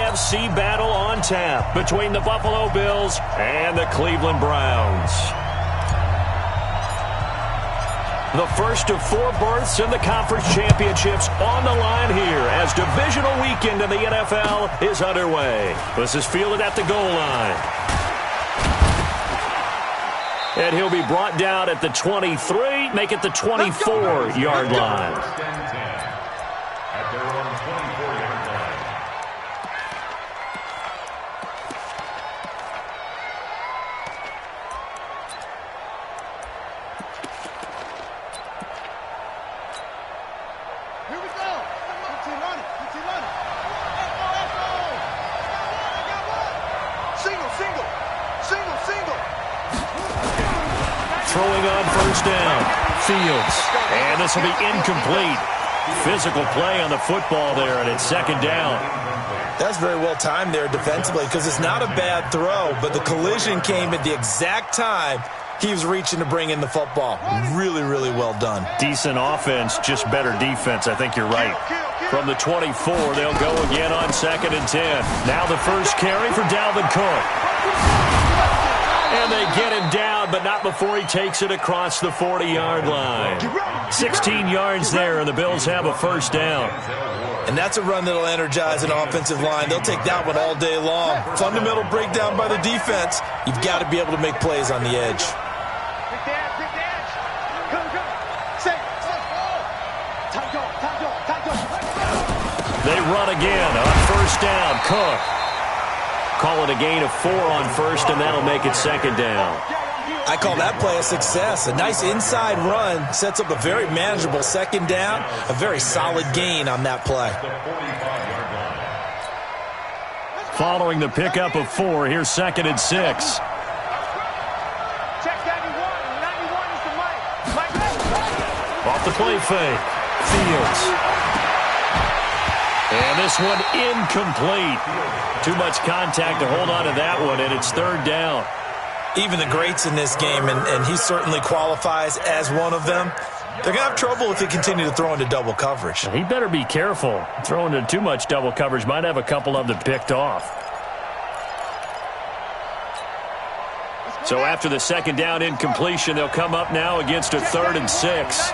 AFC battle on tap between the Buffalo Bills and the Cleveland Browns. The first of 4 berths in the conference championships on the line here as divisional weekend in the NFL is underway. This is fielded at the goal line. And he'll be brought down at the 23, make it the 24-yard line. Throwing on first down. Fields. And this will be incomplete. Physical play on the football there, and it's second down. That's very well timed there defensively because it's not a bad throw, but the collision came at the exact time he was reaching to bring in the football. Really, really well done. Decent offense, just better defense. I think you're right. From the 24, they'll go again on 2nd and 10. Now the first carry for Dalvin Cook. And they get him down, but not before he takes it across the 40-yard line. 16 yards there, and the Bills have a first down. And that's a run that'll energize an offensive line. They'll take that one all day long. Fundamental breakdown by the defense. You've got to be able to make plays on the edge. They run again on first down. Cook. Call it a gain of 4 on first, and that'll make it second down. I call that play a success. A nice inside run sets up a very manageable second down. A very solid gain on that play. Following the pickup of 4, here's 2nd and 6. Off the play fake. Fields. And this one incomplete. Too much contact to hold on to that one, and it's third down. Even the greats in this game, and he certainly qualifies as one of them, they're going to have trouble if they continue to throw into double coverage. He better be careful. Throwing into too much double coverage might have a couple of them picked off. So after the second down incompletion, they'll come up now against a 3rd and 6.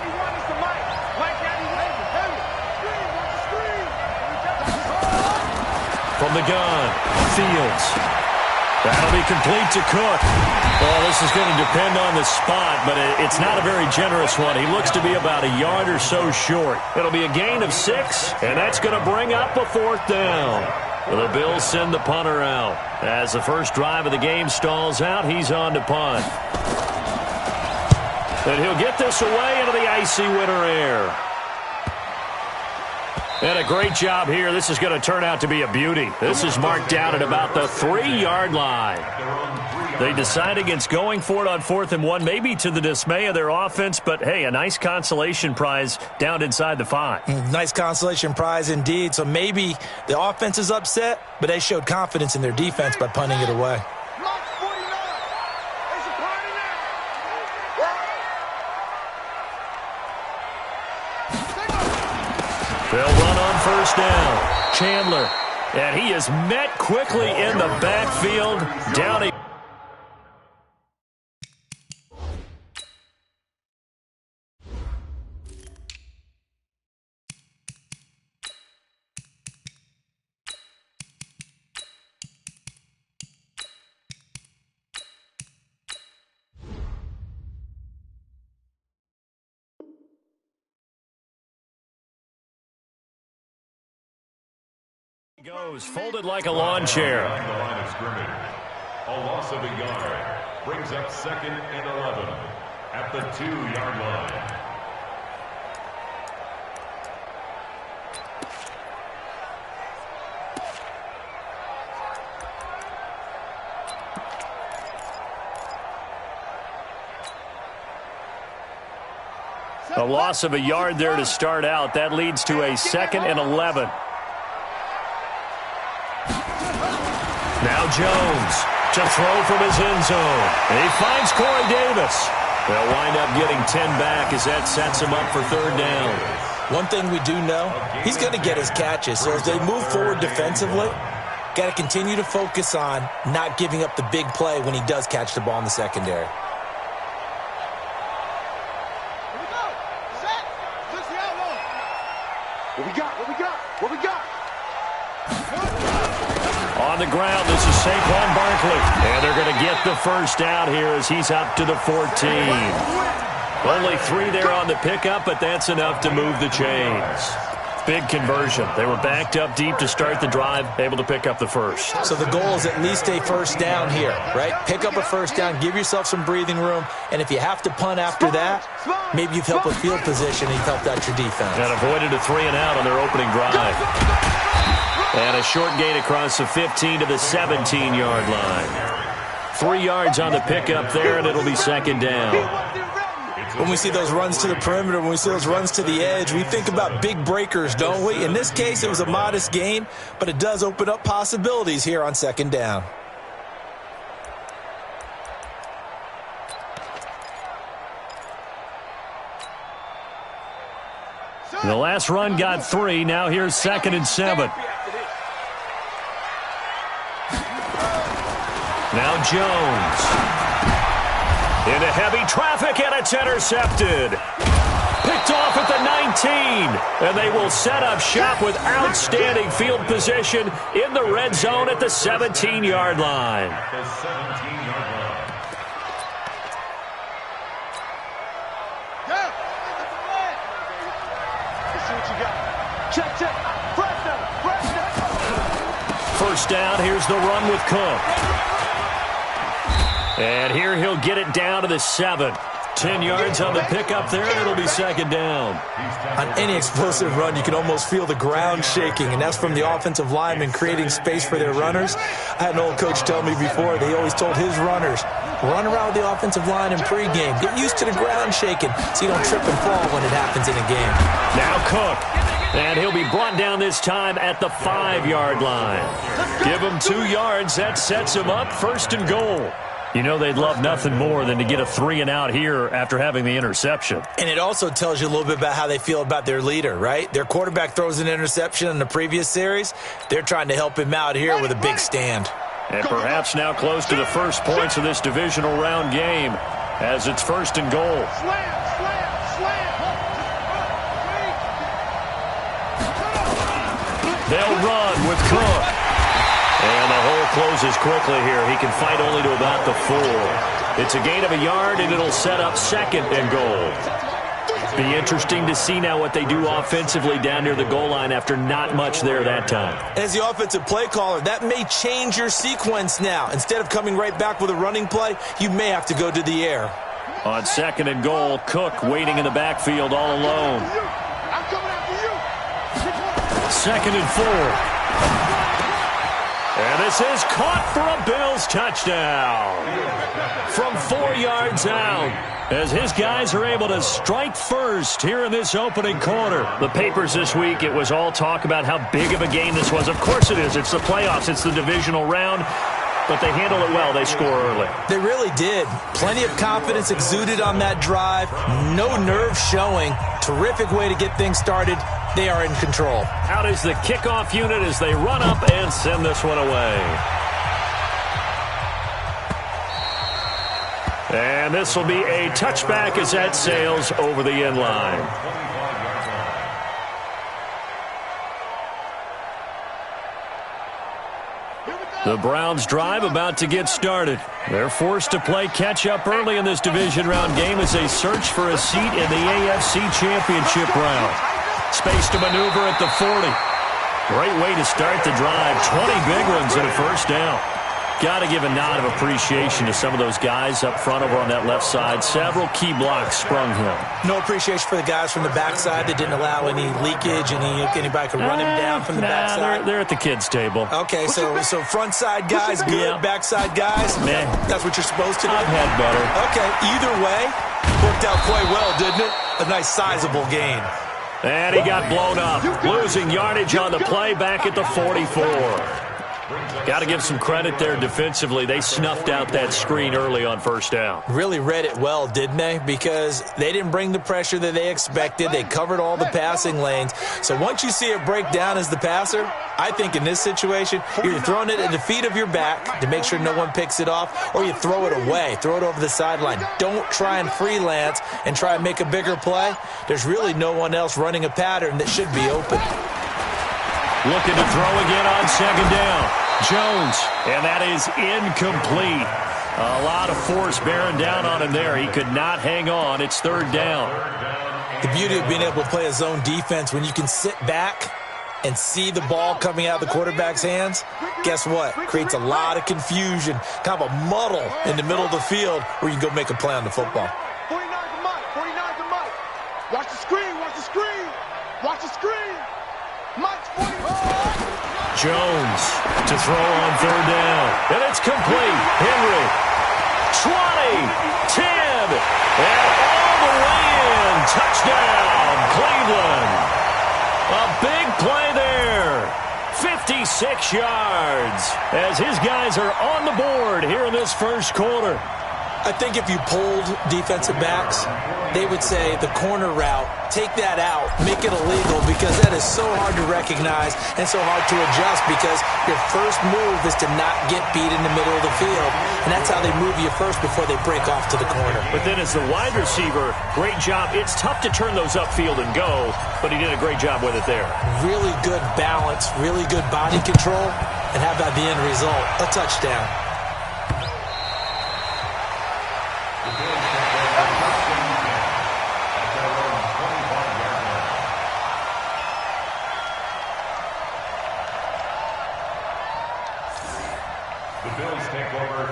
From the gun, Fields. That'll be complete to Cook. Well, this is going to depend on the spot, but it's not a very generous one. He looks to be about a yard or so short. It'll be a gain of 6, and that's going to bring up a 4th down. The Bills send the punter out. As the first drive of the game stalls out, he's on to punt. And he'll get this away into the icy winter air. And a great job here. This is going to turn out to be a beauty. This is marked down at about the 3-yard line. They decide against going for it on 4th and 1, maybe to the dismay of their offense, but hey, a nice consolation prize down inside the 5. Nice consolation prize indeed. So maybe the offense is upset, but they showed confidence in their defense by punting it away. They'll run on first down. Chandler. And he is met quickly in the backfield. Down a goes, folded like a lawn chair. The line of scrimmage. A loss of a yard brings up 2nd and 11 at the 2-yard line. A loss of a yard there to start out. That leads to a 2nd and 11. Now Jones to throw from his end zone. And he finds Corey Davis. They'll wind up getting 10 back as that sets him up for 3rd down. One thing we do know, he's going to get his catches. So as they move forward defensively, Got to continue to focus on not giving up the big play when he does catch the ball in the secondary. What we got? On the ground, this is Saquon Barkley. And they're going to get the first down here as he's up to the 14. Only 3 there on the pickup, but that's enough to move the chains. Big conversion. They were backed up deep to start the drive, able to pick up the first. So the goal is at least a first down here, right? Pick up a first down, give yourself some breathing room, and if you have to punt after that, maybe you've helped with field position and you've helped out your defense. And avoided a 3-and-out on their opening drive. And a short gain across the 15 to the 17-yard line. 3 yards on the pickup there, and it'll be second down. When we see those runs to the perimeter, when we see those runs to the edge, we think about big breakers, don't we? In this case, it was a modest gain, but it does open up possibilities here on second down. The last run got 3. Now here's 2nd and 7. Now Jones. Into heavy traffic, and it's intercepted. Picked off at the 19. And they will set up shop with outstanding field position in the red zone at the 17-yard line. The 17-yard line. Let's see what you got. Check. First down, here's the run with Cook. And here he'll get it down to the 7. 10 yards on the pickup there, and it'll be second down. On any explosive run, you can almost feel the ground shaking, and that's from the offensive linemen creating space for their runners. I had an old coach tell me before, they always told his runners, run around with the offensive line in pregame. Get used to the ground shaking so you don't trip and fall when it happens in a game. Now Cook. And he'll be brought down this time at the 5-yard line. Give him 2 yards. That sets him up 1st and goal. You know they'd love nothing more than to get a 3-and-out here after having the interception. And it also tells you a little bit about how they feel about their leader, right? Their quarterback throws an interception in the previous series. They're trying to help him out here with a big stand. And perhaps now close to the first points of this divisional round game as it's 1st and goal. They'll run with Cook. And the hole closes quickly here. He can fight only to about the 4. It's a gain of a yard, and it'll set up 2nd and goal. Be interesting to see now what they do offensively down near the goal line after not much there that time. As the offensive play caller, that may change your sequence now. Instead of coming right back with a running play, you may have to go to the air. On 2nd and goal, Cook waiting in the backfield all alone. 2nd and 4. And this is caught for a Bills touchdown. From 4 yards out, as his guys are able to strike first here in this opening quarter. The papers this week, it was all talk about how big of a game this was. Of course it is. It's the playoffs. It's the divisional round. But they handle it well. They score early. They really did. Plenty of confidence exuded on that drive. No nerve showing. Terrific way to get things started. They are in control. Out is the kickoff unit as they run up and send this one away. And this will be a touchback as that sails over the end line. The Browns drive about to get started. They're forced to play catch-up early in this division round game as they search for a seat in the AFC Championship round. Space to maneuver at the 40. Great way to start the drive. 20 big ones and a first down. Got to give a nod of appreciation to some of those guys up front over on that left side. Several key blocks sprung him. No appreciation for the guys from the backside that didn't allow any leakage, anybody could run him down from the backside. They're at the kids' table. Okay, so front side guys good, backside guys, man, that's what you're supposed to do? I've had better. Okay, either way, worked out quite well, didn't it? A nice sizable gain. And he got blown up, losing yardage on the play back at the 44. Got to give some credit there defensively. They snuffed out that screen early on first down. Really read it well, didn't they? Because they didn't bring the pressure that they expected. They covered all the passing lanes. So once you see it break down as the passer, I think in this situation, you're throwing it at the feet of your back to make sure no one picks it off, or you throw it away, throw it over the sideline. Don't try and freelance and try and make a bigger play. There's really no one else running a pattern that should be open. Looking to throw again on second down. Jones, and that is incomplete. A lot of force bearing down on him there. He could not hang on. It's third down. The beauty of being able to play a zone defense when you can sit back and see the ball coming out of the quarterback's hands, guess what? Creates a lot of confusion, kind of a muddle in the middle of the field where you can go make a play on the football. 49 to Mike, 49 to Mike. Watch the screen, watch the screen. Watch the screen. Mike's 49. Jones to throw on third down. And it's complete. Henry, 20, 10, and all the way in. Touchdown, Cleveland. A big play there. 56 yards as his guys are on the board here in this first quarter. I think if you polled defensive backs, they would say the corner route, take that out, make it illegal, because that is so hard to recognize and so hard to adjust, because your first move is to not get beat in the middle of the field, and that's how they move you first before they break off to the corner. But then as the wide receiver, great job. It's tough to turn those upfield and go, but he did a great job with it there. Really good balance, really good body control, and how about the end result? A touchdown.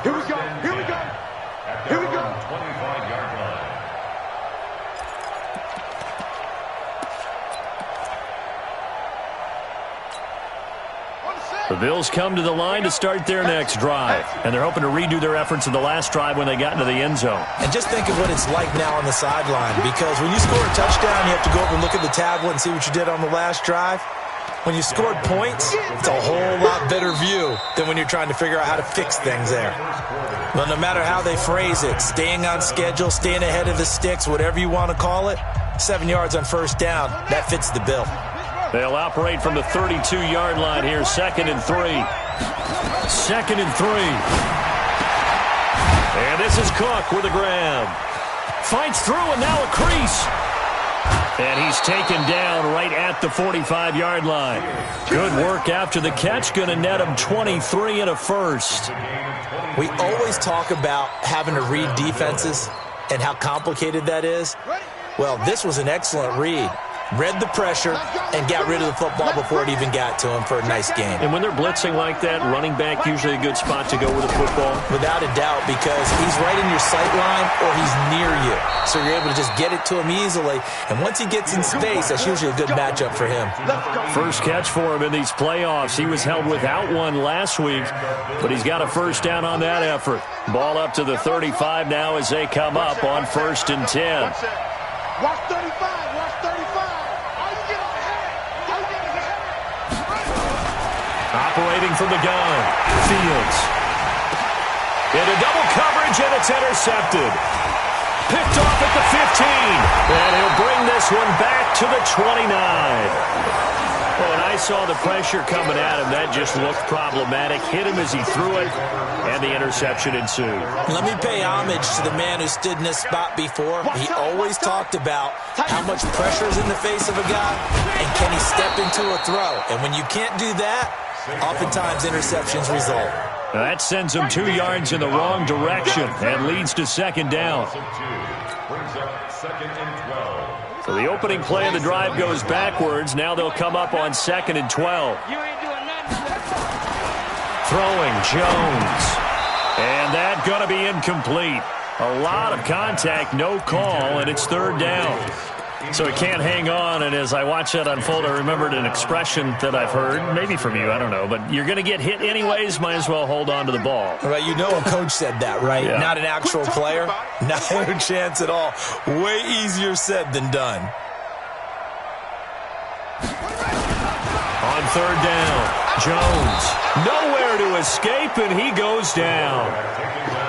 Here we go, here we go. Here we go. 25-yard line. The Bills come to the line to start their next drive, and they're hoping to redo their efforts in the last drive when they got into the end zone. And just think of what it's like now on the sideline, because when you score a touchdown, you have to go over and look at the tablet and see what you did on the last drive. When you scored points, it's a whole lot better view than when you're trying to figure out how to fix things there. Well, no matter how they phrase it, staying on schedule, staying ahead of the sticks, whatever you want to call it, 7 yards on first down, that fits the bill. They'll operate from the 32-yard line here, second and 3. Second and 3. And this is Cook with a grab. Fights through, and now a crease. And he's taken down right at the 45-yard line. Good work after the catch. Going to net him 23 and a first. We always talk about having to read defenses and how complicated that is. Well, this was an excellent read. Read the pressure and got rid of the football before it even got to him for a nice game. And when they're blitzing like that, running back usually a good spot to go with the football? Without a doubt, because he's right in your sight line or he's near you. So you're able to just get it to him easily. And once he gets in space, that's usually a good matchup for him. First catch for him in these playoffs. He was held without one last week, but he's got a first down on that effort. Ball up to the 35 now as they come up on 1st and 10. Watch 35, watch 35. Operating from the gun, Fields. Into double coverage, and it's intercepted. Picked off at the 15. And he'll bring this one back to the 29. When I saw the pressure coming at him, that just looked problematic. Hit him as he threw it, and the interception ensued. Let me pay homage to the man who stood in this spot before. He always talked about how much pressure is in the face of a guy, and can he step into a throw. And when you can't do that, oftentimes interceptions result. That sends him 2 yards in the wrong direction and leads to second down. Brings up 2nd and 12. So the opening play of the drive goes backwards. Now they'll come up on 2nd and 12. Throwing Jones. And that going to be incomplete. A lot of contact, no call, and it's third down. So he can't hang on, and as I watch that unfold, I remembered an expression that I've heard, maybe from you, I don't know, but you're going to get hit anyways, might as well hold on to the ball. Right, you know a coach said that, right? Yeah. Not an actual player. No chance at all. Way easier said than done. On third down, Jones. Nowhere to escape, and he goes down.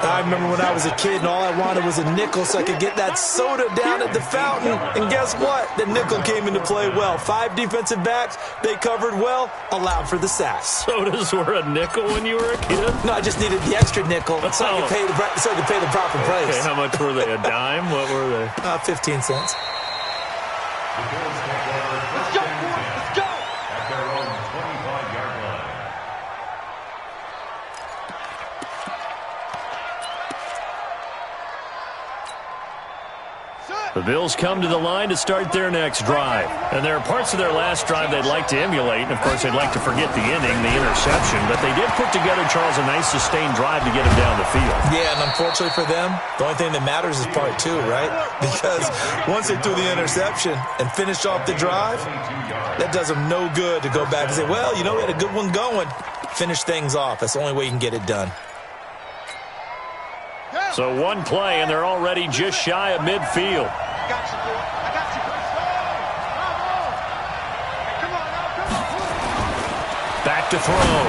I remember when I was a kid and all I wanted was a nickel so I could get that soda down at the fountain. And guess what? The nickel came into play well. 5 defensive backs, they covered well, allowed for the sacks. Sodas were a nickel when you were a kid? No, I just needed the extra nickel so I could pay the proper price. Okay, how much were they? A dime? What were they? 15 cents. Let's go, boys. Let's go. At their own 25-yard line. The Bills come to the line to start their next drive. And there are parts of their last drive they'd like to emulate. And, of course, they'd like to forget the inning, the interception. But they did put together, Charles, a nice sustained drive to get him down the field. Yeah, and unfortunately for them, the only thing that matters is part 2, right? Because once they threw the interception and finished off the drive, that does them no good to go back and say, well, you know, we had a good one going. Finish things off. That's the only way you can get it done. So one play, and they're already just shy of midfield. I got you, boy. I got you. Come on now, come on. Back to throw.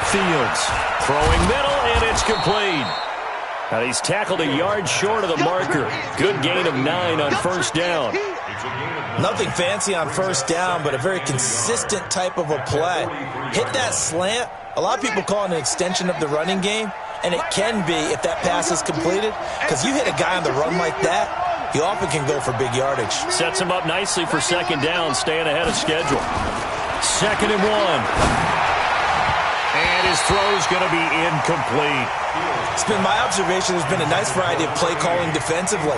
Fields throwing middle, and it's complete. Now he's tackled a yard short of the marker. Good gain of 9 on first down. Nothing fancy on first down, but a very consistent type of a play. Hit that slant. A lot of people call it an extension of the running game, and it can be if that pass is completed, because you hit a guy on the run like that, he often can go for big yardage. Sets him up nicely for second down, staying ahead of schedule. 2nd and 1. And his throw's going to be incomplete. It's been my observation there's been a nice variety of play calling defensively.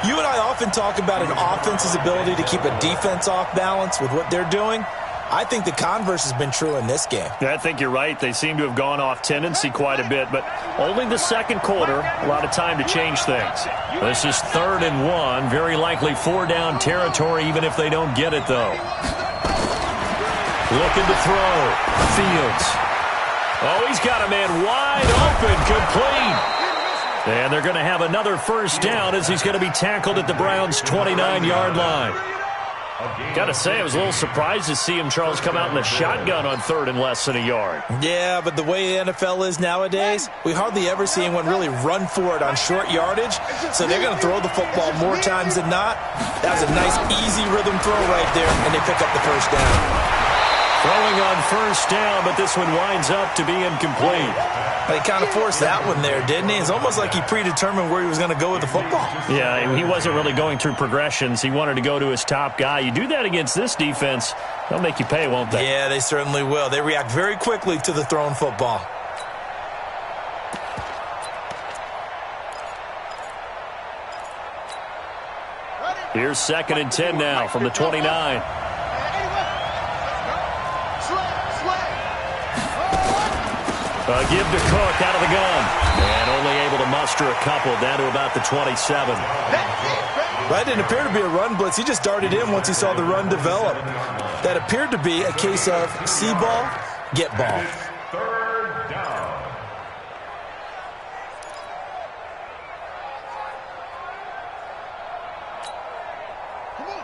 You and I often talk about an offense's ability to keep a defense off balance with what they're doing. I think the converse has been true in this game. Yeah, I think you're right. They seem to have gone off tendency quite a bit, but only the second quarter, a lot of time to change things. This is 3rd and 1, very likely 4-down territory, even if they don't get it, though. Looking to throw. Fields. Oh, he's got a man wide open, complete. And they're going to have another first down as he's going to be tackled at the Browns' 29-yard line. Got to say, I was a little surprised to see him, Charles, come out in the shotgun on 3rd and less than a yard. Yeah, but the way the NFL is nowadays, we hardly ever see anyone really run for it on short yardage, so they're going to throw the football more times than not. That was a nice, easy rhythm throw right there, and they pick up the first down. Throwing on first down, but this one winds up to be incomplete. He kind of forced that one there, didn't he? It's almost like he predetermined where he was going to go with the football. Yeah, he wasn't really going through progressions. He wanted to go to his top guy. You do that against this defense, they'll make you pay, won't they? Yeah, they certainly will. They react very quickly to the thrown football. Here's 2nd and 10 now from the 29. Give to Cook out of the gun. And only able to muster a couple down to about the 27. That didn't appear to be a run blitz. He just darted in once he saw the run develop. That appeared to be a case of see ball, get ball. 3rd down.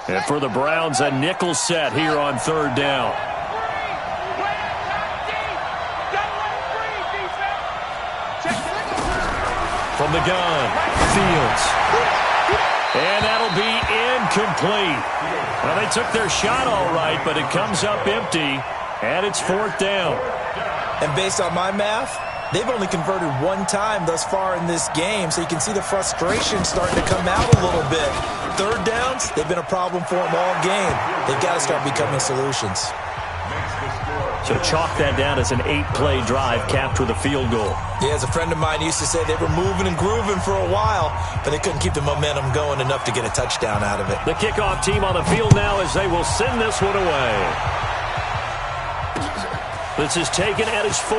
And for the Browns, a nickel set here on 3rd down. From the gun, Fields. And that'll be incomplete. Well, they took their shot all right, but it comes up empty, and it's 4th down. And based on my math, they've only converted 1 time thus far in this game, so you can see the frustration starting to come out a little bit. 3rd downs, they've been a problem for them all game. They've got to start becoming solutions. So chalk that down as an 8-play drive capped with a field goal. Yeah, as a friend of mine used to say, they were moving and grooving for a while, but they couldn't keep the momentum going enough to get a touchdown out of it. The kickoff team on the field now as they will send this one away. This is taken at his 4.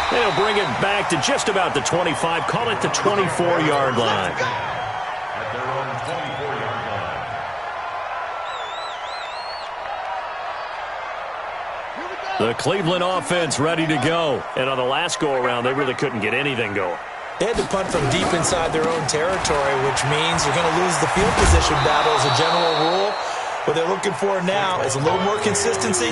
They'll bring it back to just about the 25, call it the 24-yard line. At their own 24-yard line. The Cleveland offense ready to go. And on the last go-around, they really couldn't get anything going. They had to punt from deep inside their own territory, which means you're going to lose the field position battle as a general rule. What they're looking for now is a little more consistency,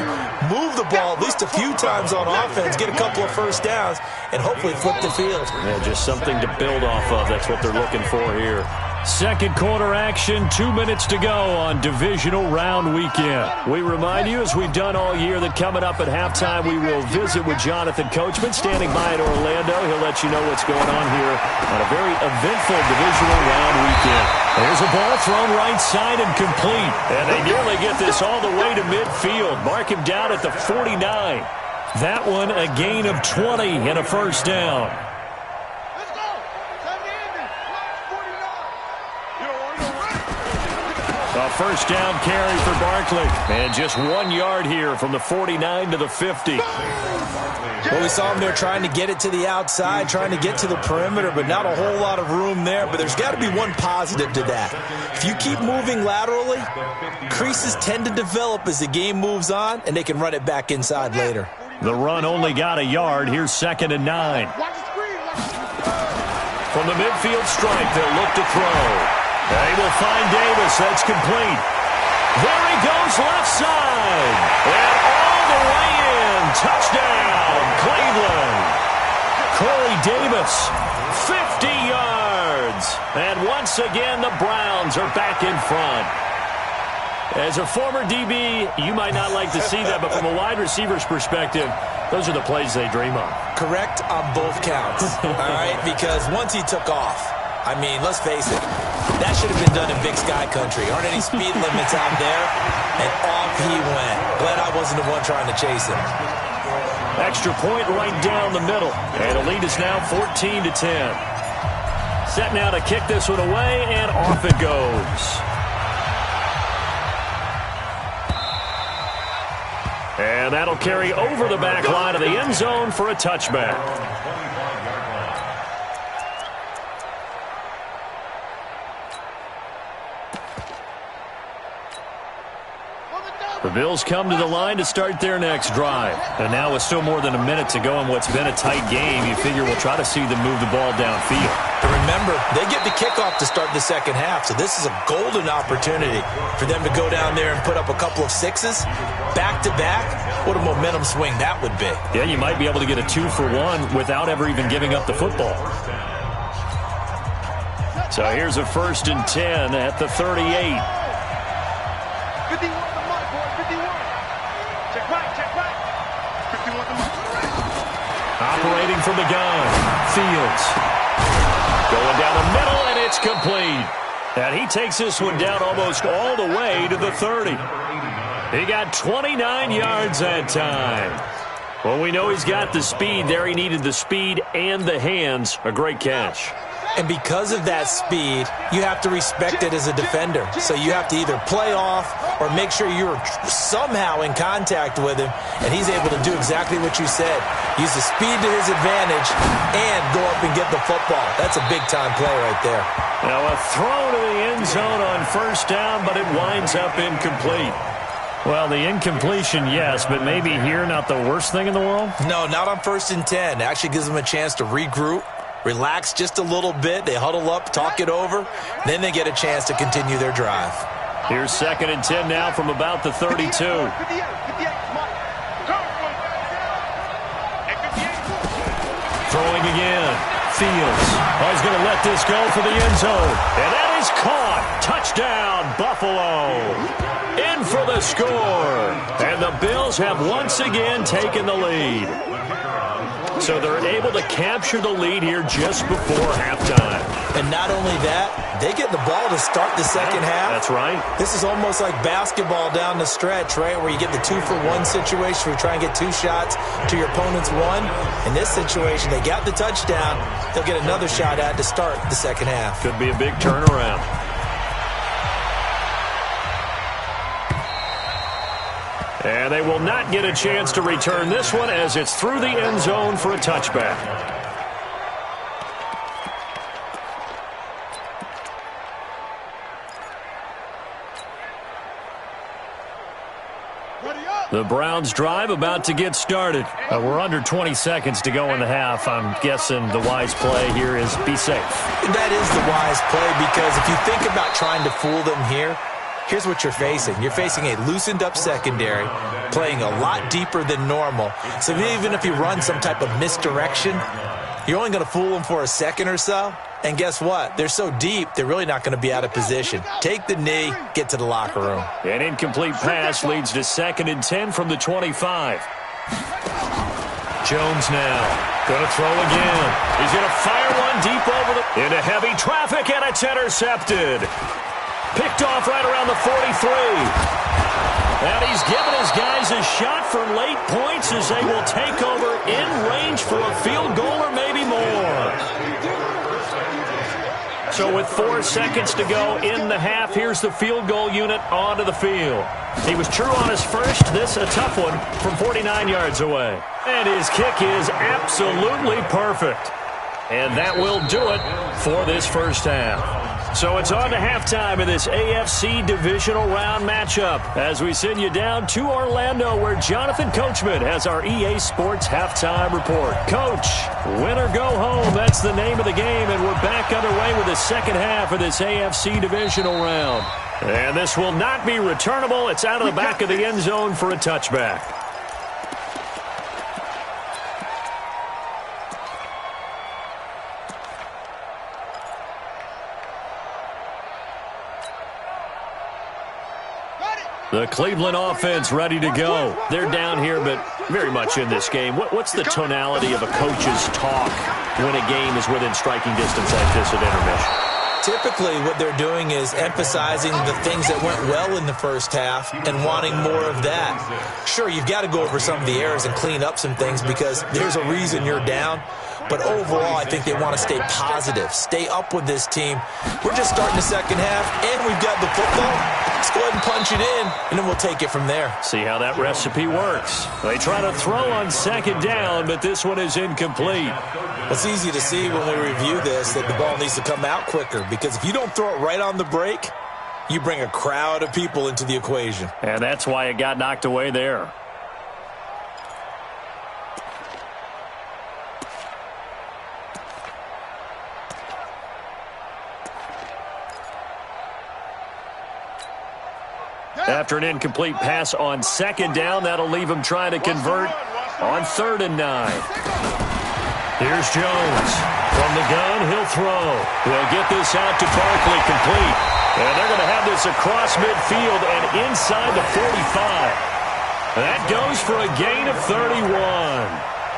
move the ball at least a few times on offense, get a couple of first downs, and hopefully flip the field. Yeah, just something to build off of. That's what they're looking for here. Second quarter action, 2 minutes to go on divisional round weekend. We remind you, as we've done all year, that coming up at halftime, we will visit with Jonathan Coachman standing by in Orlando. He'll let you know what's going on here on a very eventful divisional round weekend. There's a ball thrown right side and complete. And they nearly get this all the way to midfield. Mark him down at the 49. That one a gain of 20 and a first down. A first down carry for Barkley. And just 1 yard here from the 49 to the 50. Well, we saw him there trying to get it to the outside, trying to get to the perimeter, but not a whole lot of room there. But there's got to be one positive to that. If you keep moving laterally, creases tend to develop as the game moves on, and they can run it back inside later. The run only got a yard. Here's 2nd and 9. From the midfield stripe, they'll look to throw. They will find Davis. That's complete. There he goes left side. And all the way in. Touchdown, Cleveland. Corey Davis, 50 yards. And once again, the Browns are back in front. As a former DB, you might not like to see that, but from a wide receiver's perspective, those are the plays they dream of. Correct on both counts, all right? Because once he took off, I mean, let's face it, that should have been done in Big Sky country. Aren't any speed limits out there? And off he went. Glad I wasn't the one trying to chase him. Extra point right down the middle. And the lead is now 14-10. Set now to kick this one away, and off it goes. And that'll carry over the back line of the end zone for a touchback. The Bills come to the line to start their next drive. And now with still more than a minute to go in what's been a tight game, you figure we'll try to see them move the ball downfield. And remember, they get the kickoff to start the second half, so this is a golden opportunity for them to go down there and put up a couple of sixes back-to-back. What a momentum swing that would be. Yeah, you might be able to get a 2-for-1 without ever even giving up the football. So here's a 1st and 10 at the 38. 51 the mark, boy, 51. Check right. 51 the mark. Operating from the gun, Fields. Going down the middle, and it's complete. And he takes this one down almost all the way to the 30. He got 29 yards that time. Well, we know he's got the speed there. He needed the speed and the hands. A great catch. And because of that speed, you have to respect it as a defender. So you have to either play off or make sure you're somehow in contact with him, and he's able to do exactly what you said. Use the speed to his advantage and go up and get the football. That's a big-time play right there. Now a throw to the end zone on first down, but it winds up incomplete. Well, the incompletion, yes, but maybe here not the worst thing in the world? No, not on 1st and 10. It actually gives them a chance to regroup, relax just a little bit. They huddle up, talk it over. Then they get a chance to continue their drive. Here's 2nd and 10 now from about the 32. 58, Mike. Throwing again. Fields. Oh, he's going to let this go for the end zone. And that is caught. Touchdown, Buffalo. In for the score. And the Bills have once again taken the lead. So they're able to capture the lead here just before halftime. And not only that, they get the ball to start the second half. That's right. This is almost like basketball down the stretch, right, where you get the 2-for-1 situation where you try and get 2 shots to your opponent's 1. In this situation, they got the touchdown. They'll get another shot at to start the second half. Could be a big turnaround. And they will not get a chance to return this one as it's through the end zone for a touchback. The Browns drive about to get started. We're under 20 seconds to go in the half. I'm guessing the wise play here is be safe. That is the wise play, because if you think about trying to fool them here, Here's what you're facing. You're facing a loosened-up secondary, playing a lot deeper than normal. So even if you run some type of misdirection, you're only going to fool them for a second or so. And guess what? They're so deep, they're really not going to be out of position. Take the knee, get to the locker room. An incomplete pass leads to 2nd and 10 from the 25. Jones now going to throw again. He's going to fire one deep over into heavy traffic, and it's intercepted. Picked off right around the 43. And he's given his guys a shot for late points as they will take over in range for a field goal or maybe more. So with 4 seconds to go in the half, here's the field goal unit onto the field. He was true on his first. This a tough one from 49 yards away. And his kick is absolutely perfect. And that will do it for this first half. So it's on to halftime in this AFC divisional round matchup as we send you down to Orlando where Jonathan Coachman has our EA Sports halftime report. Coach, win or go home, that's the name of the game, and we're back underway with the second half of this AFC divisional round. And this will not be returnable. It's out of the back of the end zone for a touchback. The Cleveland offense ready to go. They're down here, but very much in this game. What's the tonality of a coach's talk when a game is within striking distance like this at intermission? Typically, what they're doing is emphasizing the things that went well in the first half and wanting more of that. Sure, you've got to go over some of the errors and clean up some things because there's a reason you're down. But overall, I think they want to stay positive, stay up with this team. We're just starting the second half, and we've got the football. Let's go ahead and punch it in, and then we'll take it from there. See how that recipe works. They try to throw on second down, but this one is incomplete. It's easy to see when we review this that the ball needs to come out quicker because if you don't throw it right on the break, you bring a crowd of people into the equation. And that's why it got knocked away there. After an incomplete pass on second down, that'll leave him trying to convert on 3rd and 9. Here's Jones. From the gun, he'll throw. They'll get this out to Barkley complete. And they're going to have this across midfield and inside the 45. That goes for a gain of 31.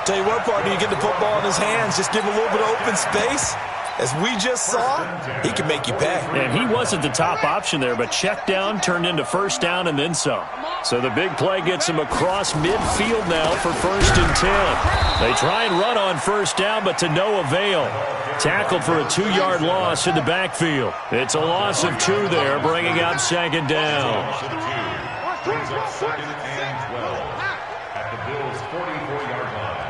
Tell you what, partner, you get the football in his hands, just give him a little bit of open space. As we just saw, he can make you pay. And he wasn't the top option there, but check down turned into first down and then some. So the big play gets him across midfield now for 1st and 10. They try and run on first down, but to no avail. Tackled for a 2-yard loss in the backfield. It's a loss of 2 there, bringing up second down. Brings up 2nd and 12 at the Bills' 44-yard line.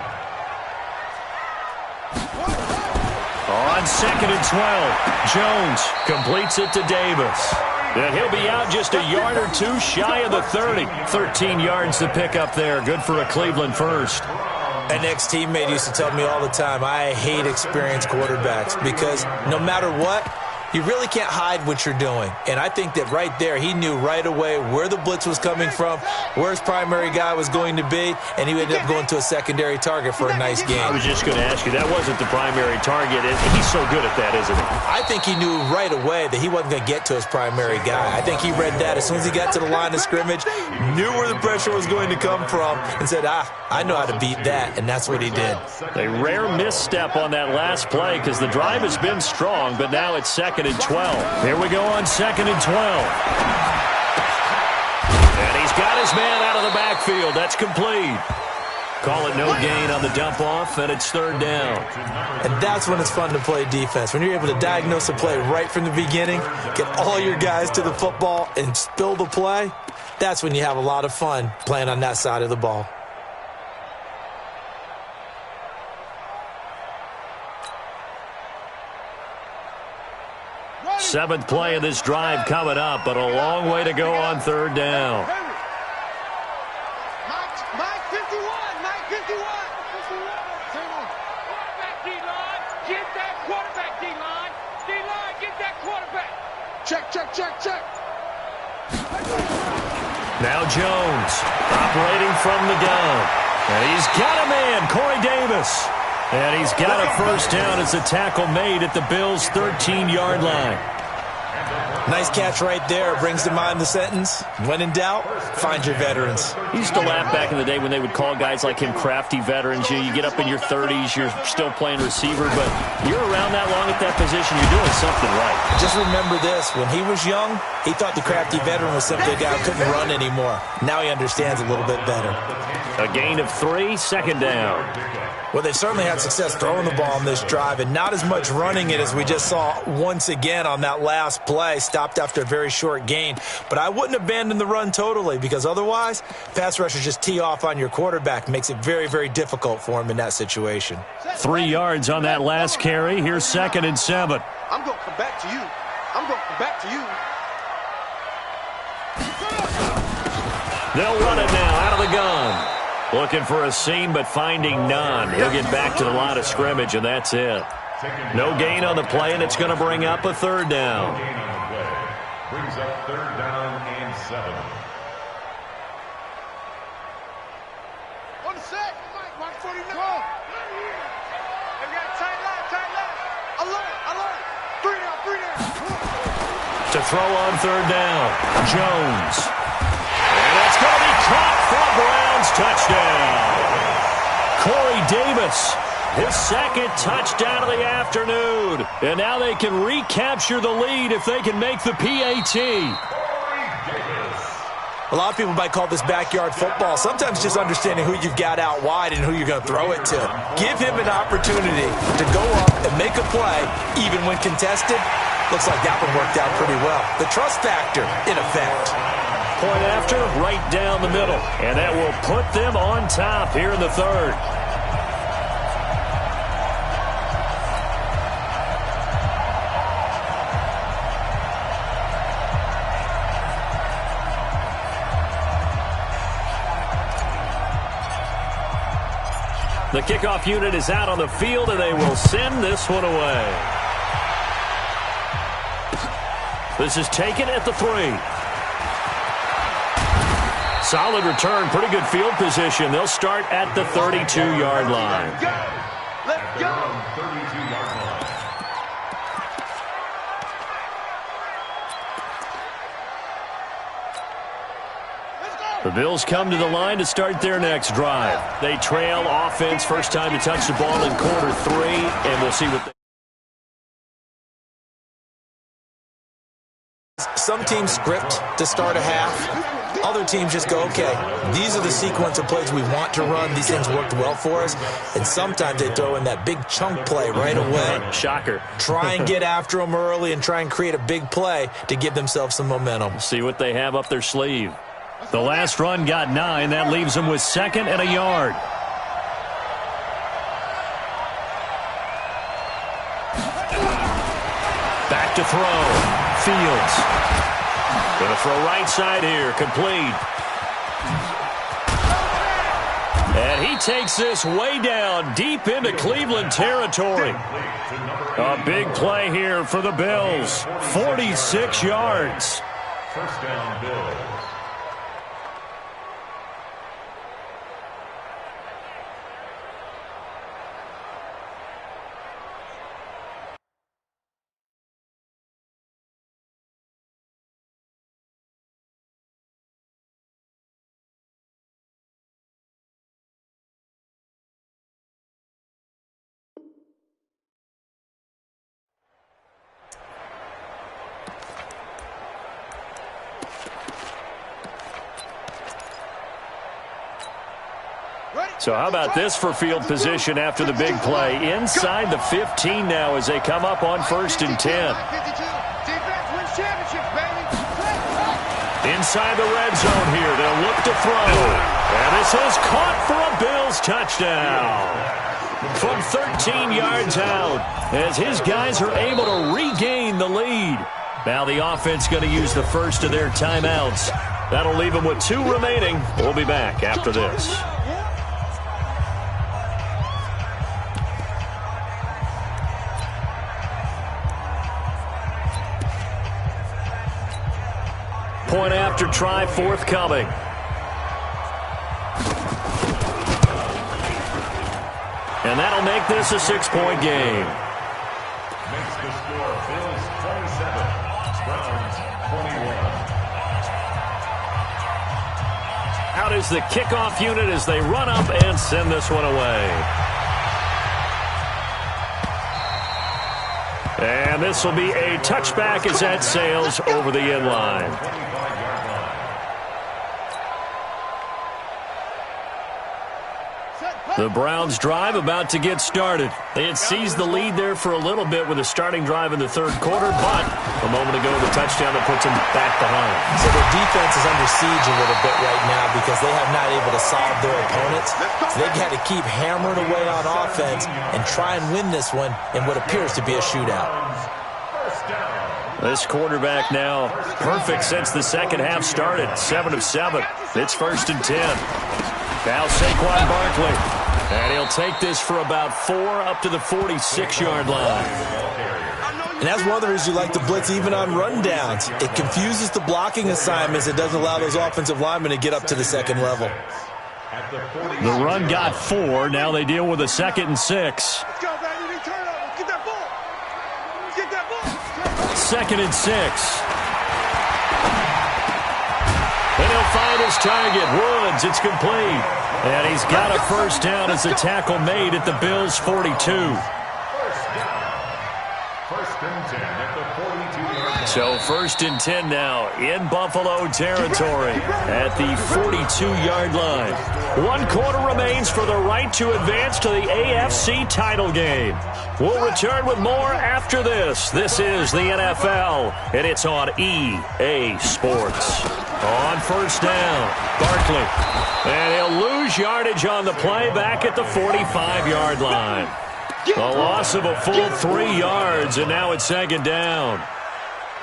On 2nd and 12, Jones completes it to Davis. And he'll be out just a yard or 2 shy of the 30. 13 yards to pick up there. Good for a Cleveland first. An ex-teammate used to tell me all the time, I hate experienced quarterbacks because no matter what, you really can't hide what you're doing. And I think that right there, he knew right away where the blitz was coming from, where his primary guy was going to be, and he ended up going to a secondary target for a nice game. I was just going to ask you, that wasn't the primary target. He's so good at that, isn't he? I think he knew right away that he wasn't going to get to his primary guy. I think he read that as soon as he got to the line of scrimmage, knew where the pressure was going to come from, and said, I know how to beat that, and that's what he did. A rare misstep on that last play because the drive has been strong, but now it's 2nd and 12. Here we go on 2nd and 12. And he's got his man out of the backfield. That's complete. Call it no gain on the dump off, and it's 3rd down. And that's when it's fun to play defense. When you're able to diagnose a play right from the beginning, get all your guys to the football, and spill the play, that's when you have a lot of fun playing on that side of the ball. Seventh play of this drive coming up, but a long way to go on 3rd down. Mike 51, Mike 51. Quarterback D-line, get that quarterback D-line. D-line, get that quarterback. Check. Now Jones operating from the gun. And he's got a man, Corey Davis. And he's got a first down as the tackle made at the Bills' 13-yard line. Nice catch right there. Brings to mind the sentence, when in doubt, find your veterans. He used to laugh back in the day when they would call guys like him crafty veterans. You get up in your 30s, you're still playing receiver, but you're around that long at that position, you're doing something right. Just remember this. When he was young, he thought the crafty veteran was simply a guy who couldn't run anymore. Now he understands a little bit better. A gain of 3, second down. Well, they've certainly had success throwing the ball on this drive, and not as much running it as we just saw once again on that last play. Stopped after a very short gain. But I wouldn't abandon the run totally, because otherwise, pass rushers just tee off on your quarterback. Makes it very, very difficult for him in that situation. 3 yards on that last carry. Here's 2nd and 7. I'm going to come back to you. I'm going to come back to you. They'll run it now out of the gun. Looking for a seam, but finding none. He'll get back to the line of scrimmage, and that's it. No gain on the play, and it's going to bring up a 3rd down. Brings up 3rd down and 7. On the set. Mark 49. They got tight left. Alert. 3 down. To throw on 3rd down, Jones. And that's going to be caught for a Browns touchdown. Corey Davis, his 2nd touchdown of the afternoon. And now they can recapture the lead if they can make the PAT. A lot of people might call this backyard football. Sometimes just understanding who you've got out wide and who you're going to throw it to. Give him an opportunity to go up and make a play, even when contested. Looks like that one worked out pretty well. The trust factor in effect. Point after, right down the middle. And that will put them on top here in the 3rd. The kickoff unit is out on the field, and they will send this one away. This is taken at the 3. Solid return, pretty good field position. They'll start at the 32-yard line. Let's go. 32-yard line. The Bills come to the line to start their next drive. They trail offense, first time to touch the ball in quarter 3, and we'll see what they... Some teams script to start a half. Other teams just go, okay, these are the sequence of plays we want to run. These things worked well for us. And sometimes they throw in that big chunk play right away. Shocker. Try and get after them early and try and create a big play to give themselves some momentum. See what they have up their sleeve. The last run got 9. That leaves them with 2nd and a yard. Back to throw. Fields. Going to throw right side here. Complete. And he takes this way down deep into Cleveland territory. A big play here for the Bills. 46 yards. First down, Bills. So how about this for field position after the big play? Inside the 15 now as they come up on 1st and 10. Inside the red zone here. They'll look to throw. And this is caught for a Bills touchdown. From 13 yards out as his guys are able to regain the lead. Now the offense going to use the first of their timeouts. That'll leave them with 2 remaining. We'll be back after this. 2-point after try forthcoming. And that'll make this a 6-point game. Makes the score Bills 27, Browns 21. Out is the kickoff unit as they run up and send this one away. And this will be a touchback as that sails over the end line. The Browns drive about to get started. They had seized the lead there for a little bit with a starting drive in the third quarter, but a moment ago the touchdown that puts them back behind. So their defense is under siege a little bit right now because they have not able to solve their opponents. So they've had to keep hammering away on offense and try and win this one in what appears to be a shootout. This quarterback now perfect since the second half started. 7 of 7. It's 1st and 10. Now Saquon Barkley. And he'll take this for about 4 up to the 46-yard line. And that's one of the reasons you like to blitz even on rundowns. It confuses the blocking assignments. It doesn't allow those offensive linemen to get up to the second level. The run got 4. Now they deal with a 2nd and 6. Let's go, baby. Turn over. Get that ball. Get that ball. 2nd and 6. And he'll find his target. Woods, it's complete. And he's got a first down as a tackle made at the Bills' 42. First and 10 at the 42-yard line. So 1st and 10 now in Buffalo territory at the 42-yard line. 1 quarter remains for the right to advance to the AFC title game. We'll return with more after this. This is the NFL, and it's on EA Sports. On first down, Barkley. And he'll lose yardage on the play back at the 45-yard line. A loss of a full 3 yards, and now it's 2nd down.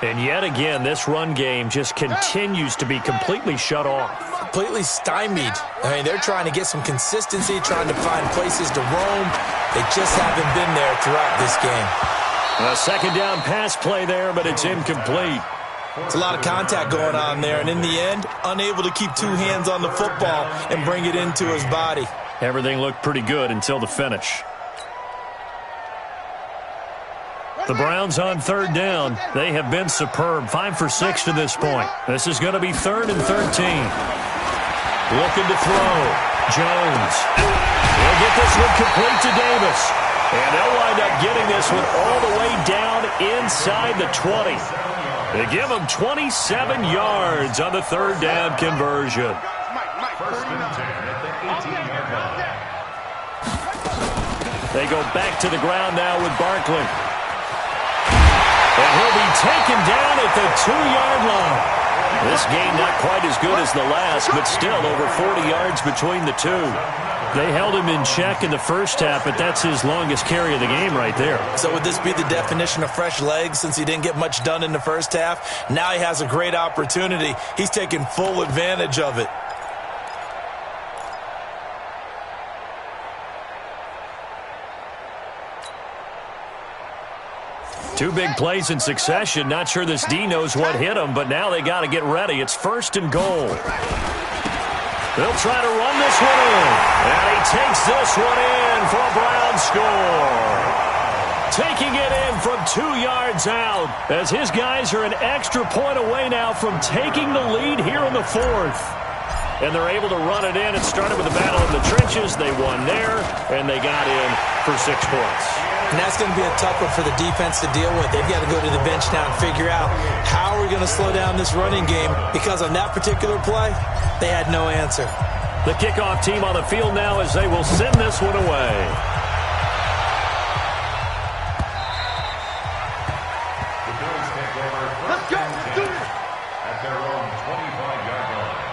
And yet again, this run game just continues to be completely shut off. Completely stymied. I mean, they're trying to get some consistency, trying to find places to roam. They just haven't been there throughout this game. A 2nd down pass play there, but it's incomplete. It's a lot of contact going on there, and in the end, unable to keep 2 hands on the football and bring it into his body. Everything looked pretty good until the finish. The Browns on 3rd down. They have been superb. 5 for 6 to this point. This is going to be 3rd and 13. Looking to throw. Jones. He'll get this one complete to Davis. And they'll wind up getting this one all the way down inside the 20. They give him 27 yards on the 3rd down conversion. First and 10 at the 18-yard line. They go back to the ground now with Barkley. And he'll be taken down at the 2-yard line. This game not quite as good as the last, but still over 40 yards between the two. They held him in check in the first half, but that's his longest carry of the game right there. So would this be the definition of fresh legs since he didn't get much done in the first half? Now he has a great opportunity. He's taking full advantage of it. Two big plays in succession. Not sure this D knows what hit him, but now they got to get ready. It's 1st and goal. They'll try to run this one in. And he takes this one in for a Brown score. Taking it in from 2 yards out as his guys are an extra point away now from taking the lead here in the 4th. And they're able to run it in. It started with a battle in the trenches. They won there, and they got in for 6 points. And that's going to be a tough one for the defense to deal with. They've got to go to the bench now and figure out how are we going to slow down this running game, because on that particular play, they had no answer. The kickoff team on the field now as they will send this one away. The Bills take over first and 10 at their own 25-yard line.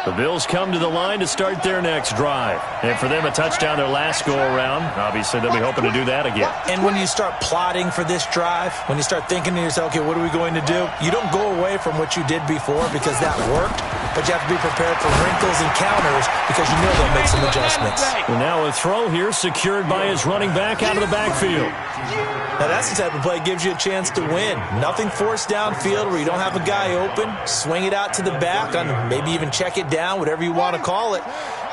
The Bills come to the line to start their next drive. And for them, a touchdown their last go-around. Obviously, they'll be hoping to do that again. And when you start plotting for this drive, when you start thinking to yourself, okay, what are we going to do? You don't go away from what you did before because that worked, but you have to be prepared for wrinkles and counters because you know they'll make some adjustments. And now a throw here secured by his running back out of the backfield. Now, that's the type of play that gives you a chance to win. Nothing forced downfield where you don't have a guy open. Swing it out to the back, on maybe even check it down, whatever you want to call it.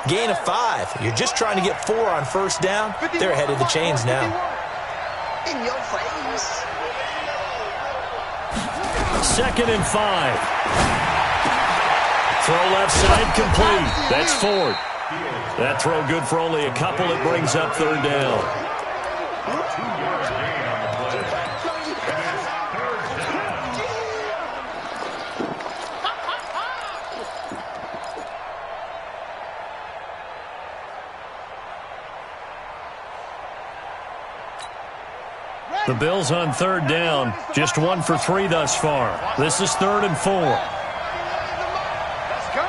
Gain of 5. You're just trying to get 4 on first down. They're ahead of the chains now. In your face. 2nd and 5. Throw left side complete. That's Ford. That throw good for only a couple. It brings up 3rd down. 2-yard gain on the play. And it's 3rd down. The Bills on 3rd down. Just 1 for 3 thus far. This is 3rd and 4. Let's go.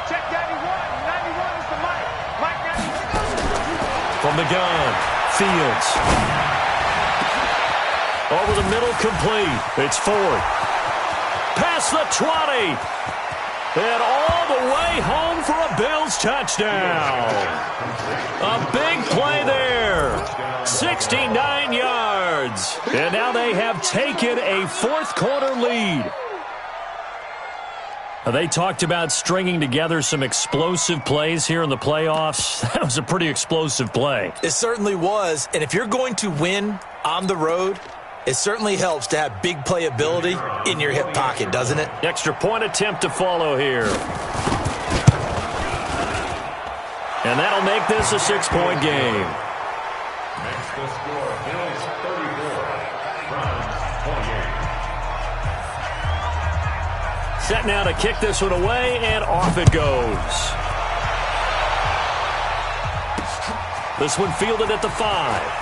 Check 91. 91 is the mic. Mike 91. From the gun, Fields. Over the middle, complete. It's Ford. Past the 20. And all the way home for a Bills touchdown. A big play there. 69 yards. And now they have taken a 4th quarter lead. They talked about stringing together some explosive plays here in the playoffs. That was a pretty explosive play. It certainly was. And if you're going to win on the road, it certainly helps to have big playability in your hip pocket, doesn't it? Extra point attempt to follow here. And that'll make this a 6-point game. Next the score, Bills 34, Browns 28. Set now to kick this one away, and off it goes. This one fielded at the 5.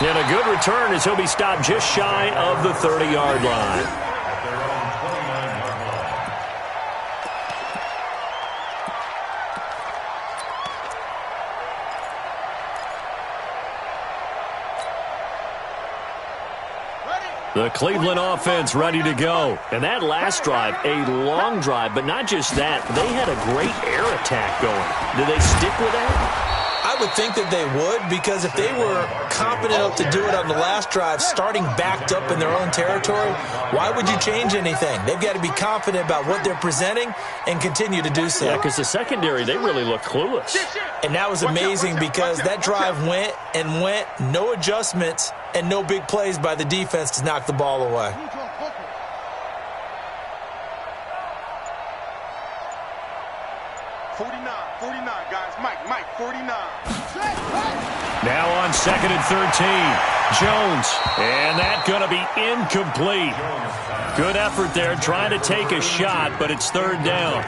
And a good return as he'll be stopped just shy of the 30-yard line. At their own 29-yard line. The Cleveland offense ready to go. And that last drive, a long drive, but not just that. They had a great air attack going. Did they stick with that? I would think that they would, because if they were competent enough to do it on the last drive, starting backed up in their own territory, why would you change anything? They've got to be confident about what they're presenting and continue to do so. Yeah, because the secondary, they really look clueless. And that was amazing because that drive went and went, no adjustments and no big plays by the defense to knock the ball away. 49, guys. Mike, 49. Now on 2nd and 13. Jones. And that going to be incomplete. Good effort there trying to take a shot, but it's 3rd down.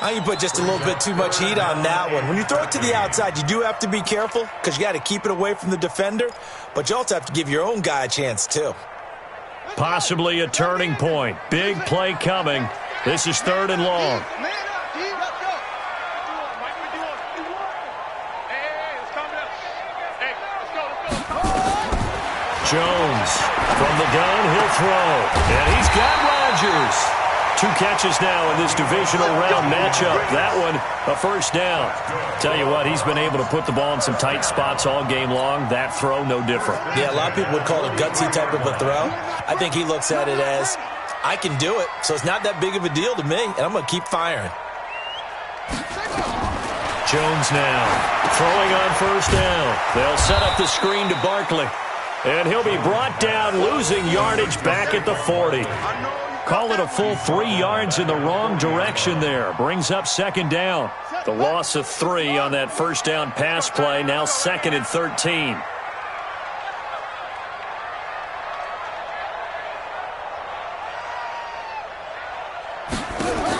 I think you put just a little bit too much heat on that one. When you throw it to the outside, you do have to be careful because you got to keep it away from the defender, but you also have to give your own guy a chance too. Possibly a turning point. Big play coming. This is 3rd and long. Man up, D. Let's go. Mike, we do one. Hey, let's calm down. Hey, let's go. Jones from the gun, he'll throw. And he's got Rodgers. 2 catches now in this divisional round matchup. That one, a 1st down. Tell you what, he's been able to put the ball in some tight spots all game long. That throw, no different. Yeah, a lot of people would call it a gutsy type of a throw. I think he looks at it as, I can do it, so it's not that big of a deal to me, and I'm going to keep firing. Jones now throwing on 1st down. They'll set up the screen to Barkley. And he'll be brought down, losing yardage back at the 40. Call it a full 3 yards in the wrong direction there. Brings up 2nd down. The loss of 3 on that 1st down pass play. Now 2nd and 13.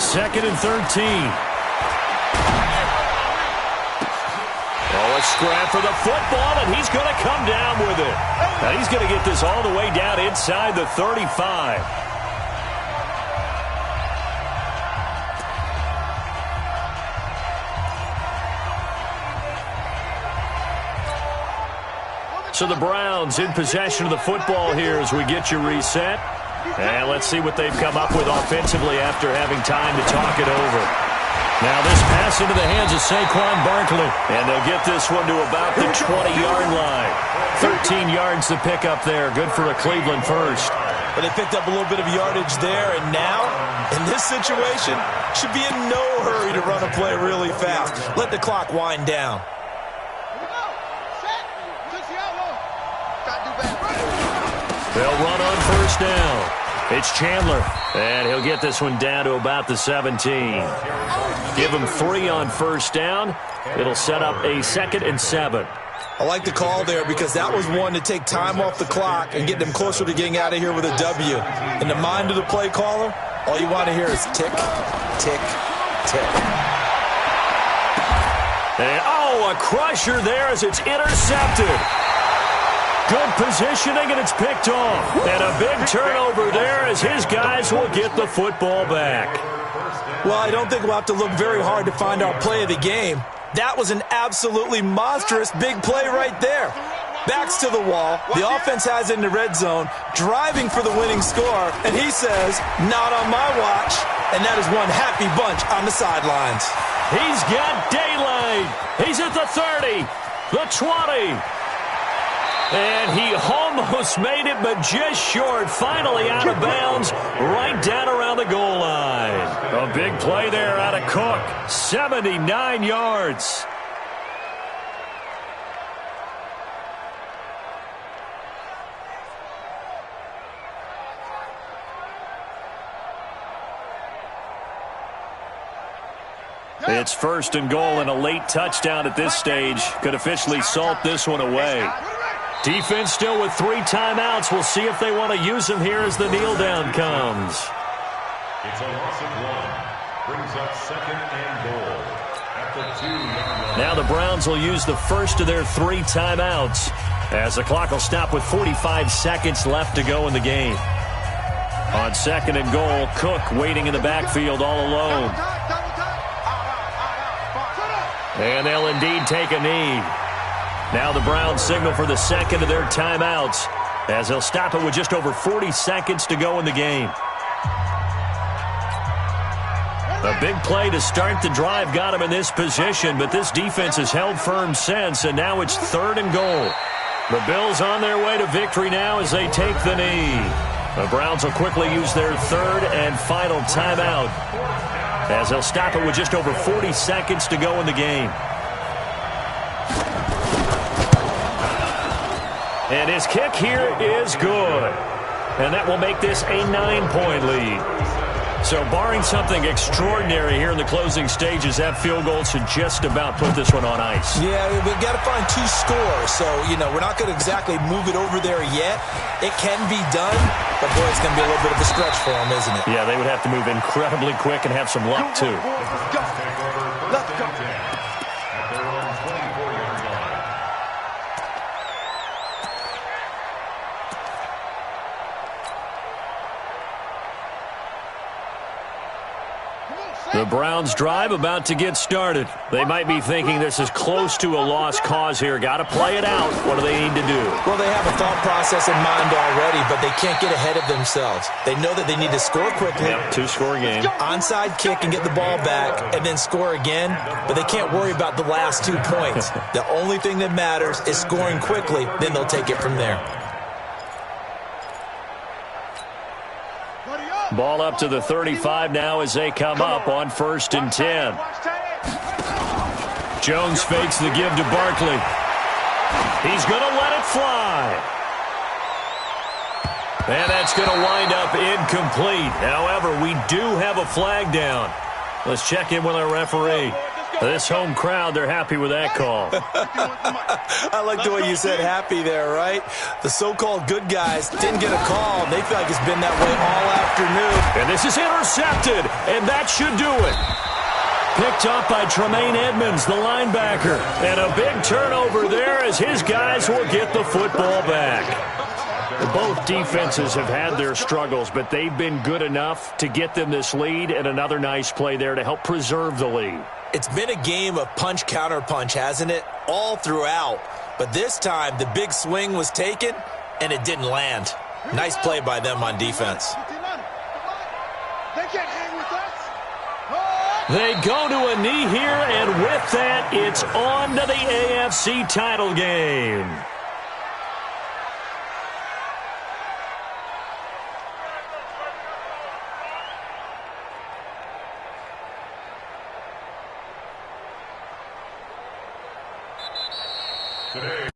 Second and 13. Oh, a scrap for the football, and he's going to come down with it. Now he's going to get this all the way down inside the 35. So the Browns in possession of the football here as we get you reset. And let's see what they've come up with offensively after having time to talk it over. Now this pass into the hands of Saquon Barkley. And they'll get this one to about the 20-yard line. 13 yards to pick up there. Good for a Cleveland first. But they picked up a little bit of yardage there, and now, in this situation, should be in no hurry to run a play really fast. Let the clock wind down. They'll run on first down. It's Chandler, and he'll get this one down to about the 17. Give him 3 on first down. It'll set up a 2nd and 7. I like the call there because that was one to take time off the clock and get them closer to getting out of here with a W. In the mind of the play caller, all you want to hear is tick, tick, tick. And, a crusher there as it's intercepted. Good positioning, and it's picked off. And a big turnover there as his guys will get the football back. Well, I don't think we'll have to look very hard to find our play of the game. That was an absolutely monstrous big play right there. Backs to the wall. The offense has it in the red zone, driving for the winning score, and he says, not on my watch. And that is one happy bunch on the sidelines. He's got daylight. He's at the 30, the 20. And he almost made it, but just short. Finally out of bounds, right down around the goal line. A big play there out of Cook. 79 yards. It's 1st and goal, and a late touchdown at this stage could officially salt this one away. Defense still with 3 timeouts. We'll see if they want to use them here as the kneel down comes. It's a loss of 1. Brings up 2nd and goal at the 2-yard line. Now the Browns will use the first of their 3 timeouts as the clock will stop with 45 seconds left to go in the game. On 2nd and goal, Cook waiting in the backfield all alone. And they'll indeed take a knee. Now the Browns signal for the 2nd of their timeouts as they'll stop it with just over 40 seconds to go in the game. A big play to start the drive got him in this position, but this defense has held firm since, and now it's 3rd and goal. The Bills on their way to victory now as they take the knee. The Browns will quickly use their 3rd and final timeout as they'll stop it with just over 40 seconds to go in the game. And his kick here is good. And that will make this a 9-point lead. So barring something extraordinary here in the closing stages, that field goal should just about put this one on ice. Yeah, we've got to find 2 scores. So, we're not going to exactly move it over there yet. It can be done, but boy, it's going to be a little bit of a stretch for them, isn't it? Yeah, they would have to move incredibly quick and have some luck, too. Let's go. At their own 24-yard line. The Browns drive about to get started. They might be thinking this is close to a lost cause here. Got to play it out. What do they need to do? Well, they have a thought process in mind already, but they can't get ahead of themselves. They know that they need to score quickly. Yep, 2-score game. Onside kick and get the ball back and then score again, but they can't worry about the last 2 points. The only thing that matters is scoring quickly, then they'll take it from there. Ball up to the 35 now as they come up on 1st and 10. Jones fakes the give to Barkley. He's going to let it fly. And that's going to wind up incomplete. However, we do have a flag down. Let's check in with our referee. This home crowd, they're happy with that call. I like the way you said happy there, right? The so-called good guys didn't get a call, and they feel like it's been that way all afternoon. And this is intercepted, and that should do it. Picked up by Tremaine Edmonds, the linebacker. And a big turnover there as his guys will get the football back. Both defenses have had their struggles, but they've been good enough to get them this lead, and another nice play there to help preserve the lead. It's been a game of punch-counter-punch, hasn't it? All throughout. But this time, the big swing was taken, and it didn't land. Nice play by them on defense. They can't hang with us. They go to a knee here, and with that, it's on to the AFC title game. Today,